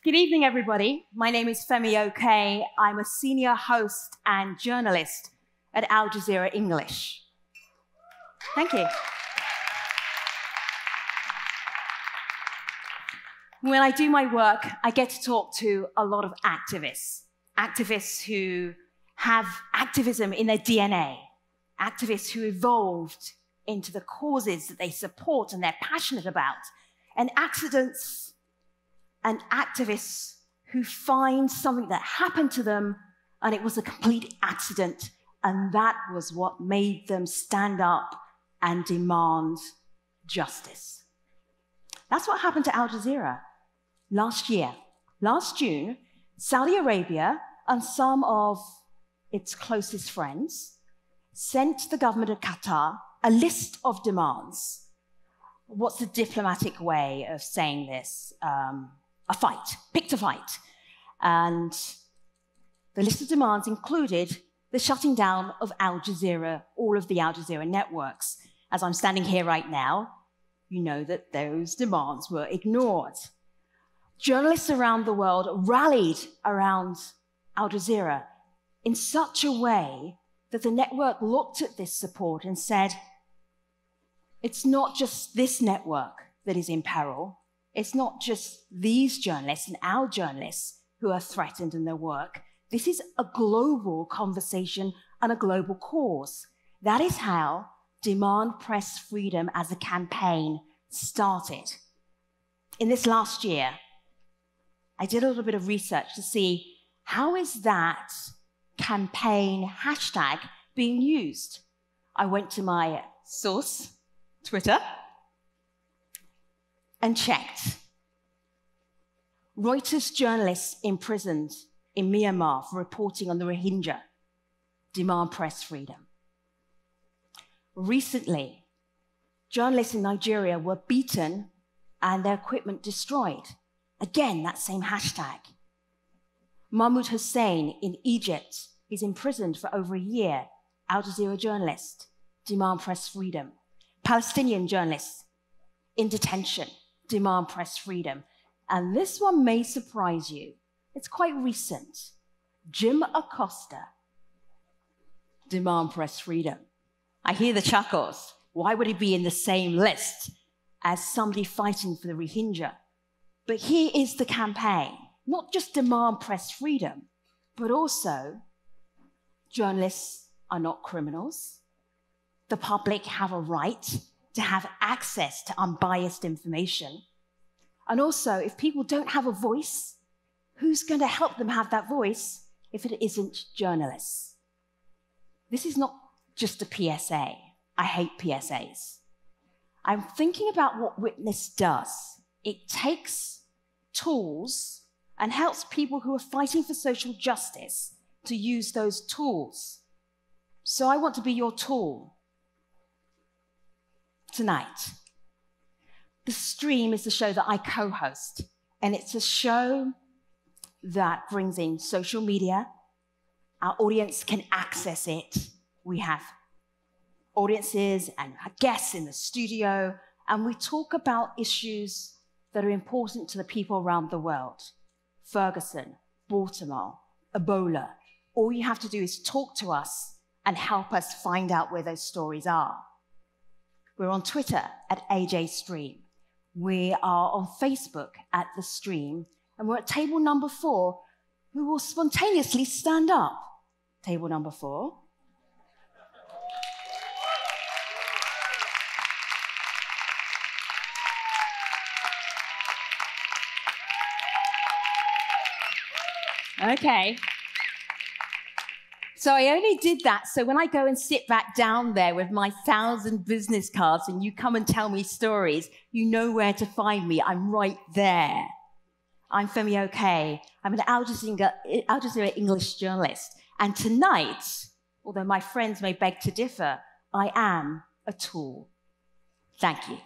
Good evening, everybody. My name is Femi Oke. I'm a senior host and journalist at Al Jazeera English. Thank you. When I do my work, I get to talk to a lot of activists who have activism in their DNA, activists who evolved into the causes that they support and they're passionate about, and activists who find something that happened to them and it was a complete accident, and that was what made them stand up and demand justice. That's what happened to Al Jazeera last year. Last June, Saudi Arabia and some of its closest friends sent the government of Qatar a list of demands. What's the diplomatic way of saying this? A fight, picked a fight. And the list of demands included the shutting down of Al Jazeera, all of the Al Jazeera networks. As I'm standing here right now, you know that those demands were ignored. Journalists around the world rallied around Al Jazeera in such a way that the network looked at this support and said, it's not just this network that is in peril. It's not just these journalists and our journalists who are threatened in their work. This is a global conversation and a global cause. That is how Demand Press Freedom as a campaign started. In this last year, I did a little bit of research to see how is that campaign hashtag being used. I went to my source, Twitter, and checked. Reuters journalists imprisoned in Myanmar for reporting on the Rohingya. Demand press freedom. Recently, journalists in Nigeria were beaten and their equipment destroyed. Again, that same hashtag. Mahmoud Hussein in Egypt is imprisoned for over a year. Al Jazeera journalist. Demand press freedom. Palestinian journalists in detention. Demand press freedom. And this one may surprise you. It's quite recent. Jim Acosta. Demand press freedom. I hear the chuckles. Why would he be in the same list as somebody fighting for the Rohingya? But here is the campaign. Not just demand press freedom, but also journalists are not criminals. The public have a right to have access to unbiased information. And also, if people don't have a voice, who's going to help them have that voice if it isn't journalists? This is not just a PSA. I hate PSAs. I'm thinking about what Witness does. It takes tools and helps people who are fighting for social justice to use those tools. So I want to be your tool tonight. The Stream is the show that I co-host, and it's a show that brings in social media. Our audience can access it. We have audiences and guests in the studio, and we talk about issues that are important to the people around the world. Ferguson, Baltimore, Ebola. All you have to do is talk to us and help us find out where those stories are. We're on Twitter at AJStream. We are on Facebook at The Stream. And we're at table number 4, who will spontaneously stand up. Table number 4. Okay. So I only did that so when I go and sit back down there with my 1,000 business cards and you come and tell me stories, you know where to find me. I'm right there. I'm Femi Oke. I'm an Al Jazeera English journalist. And tonight, although my friends may beg to differ, I am a tool. Thank you.